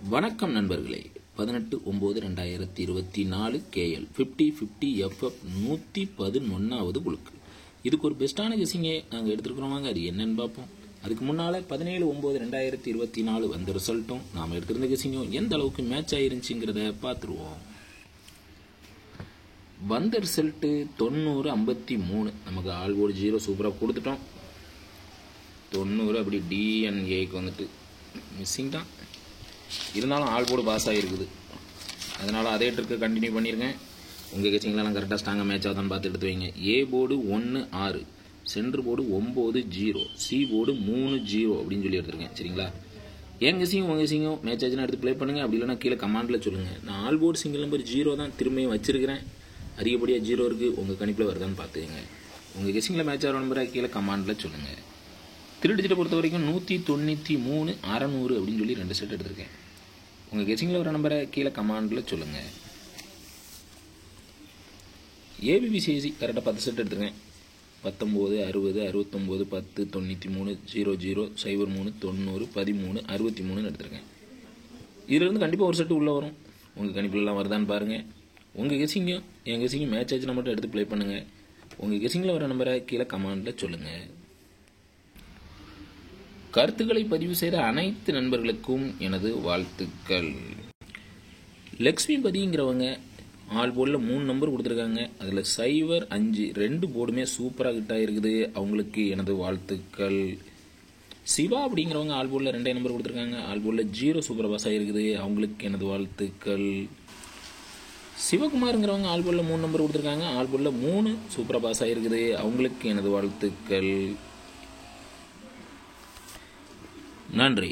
வணக்கம் நண்பர்களே. 18/9/2024 KL 50-50 FF 111வது குழுக்கு. இதுக்கு ஒரு பெஸ்ட்டான கெஸிங்கே நாங்கள் எடுத்துருக்குறோம். வாங்க அது என்னன்னு பார்ப்போம். அதுக்கு முன்னால் 17/9/2024 வந்த ரிசல்ட்டும் நாம் எடுத்திருந்த கெஸிங்கும் எந்த அளவுக்கு மேட்ச் ஆயிருந்துச்சுங்கிறத பார்த்துருவோம். வந்த ரிசல்ட்டு 90-53. நமக்கு ஆல் போர்டு 0 சூப்பராக கொடுத்துட்டோம். 90 அப்படி டிஎன்ஏக்கு வந்துட்டு மிஸ்ஸிங் தான், இருந்தாலும் ஆல் போர்டு பாஸ் ஆகிருக்குது. அதனால் அதே ட்ரிக்கு கண்டினியூ பண்ணியிருக்கேன். உங்கள் கெச்சிங்லாம் கரெக்டாக ஸ்ட்ராங்காக மேட்ச் ஆகுதான்னு பார்த்து எடுத்து வைங்க. A board 1-6, centre board 9-0, C board 3-0 அப்படின்னு சொல்லி எடுத்துருக்கேன். சரிங்களா? என் கெஸிங்கும் உங்கள் கெஸிங்கும் மேட்ச் ஆச்சுன்னா எடுத்து ப்ளே பண்ணுங்கள். அப்படி இல்லைனா கீழே கமாண்டில் சொல்லுங்கள். நான் ஆல் போர்டு சிங்கிள் நம்பர் 0 தான் திரும்பியும் வச்சிருக்கிறேன். அதிகப்படியாக 0 இருக்குது. உங்கள் கணிப்பில் வருதான்னு பார்த்துக்கங்க. உங்கள் கெஸிங்கில் மேட்ச் ஆகிற நம்பரை கீழே கமாண்டில் சொல்லுங்கள். திருடிச்சிட்டை பொறுத்த வரைக்கும் 193, 600 அப்படின்னு சொல்லி 2 செட் எடுத்திருக்கேன். உங்கள் கெஸிங்கில் வர நம்பரை கீழே கமாண்டில் சொல்லுங்கள். ஏபிபிசிஎஸ்சி கரெக்டாக 10 செட் எடுத்திருக்கேன். 19, 60, 69, 10, 93, 00, 03, 90, 13, 63 எடுத்திருக்கேன். இதிலிருந்து கண்டிப்பாக ஒரு செட்டு உள்ளே வரும். உங்கள் கணிப்பிலலாம் வருதான்னு பாருங்கள். உங்கள் கெஸிங்கும் என் கெஸிங்கும் மேட்ச் ஆச்சுன்னா மட்டும் எடுத்து ப்ளே பண்ணுங்கள். உங்கள் கெஸிங்கில் வர நம்பரை கீழே கமாண்டில் சொல்லுங்கள். கருத்துக்களை பதிவு செய்த அனைத்து நண்பர்களுக்கும் எனது வாழ்த்துக்கள். லக்ஷ்மி பதிங்கிறவங்க ஆல் போர்டில் 3 நம்பர் கொடுத்துருக்காங்க. அதில் 0, 5 2 போர்டுமே சூப்பராக ஹிட் ஆகிருக்குது. அவங்களுக்கு எனது வாழ்த்துக்கள். சிவா அப்படிங்கிறவங்க ஆல் போர்டில் 2 நம்பர் கொடுத்துருக்காங்க. ஆல் போர்டில் 0 சூப்பராக பாஸ் ஆகிருக்குது. அவங்களுக்கு எனது வாழ்த்துக்கள். சிவகுமாருங்கிறவங்க ஆல் போர்டில் 3 நம்பர் கொடுத்துருக்காங்க. ஆல் போர்டில் 3 சூப்பராக பாஸ் ஆகிருக்குது. அவங்களுக்கு எனது வாழ்த்துக்கள். நன்றி.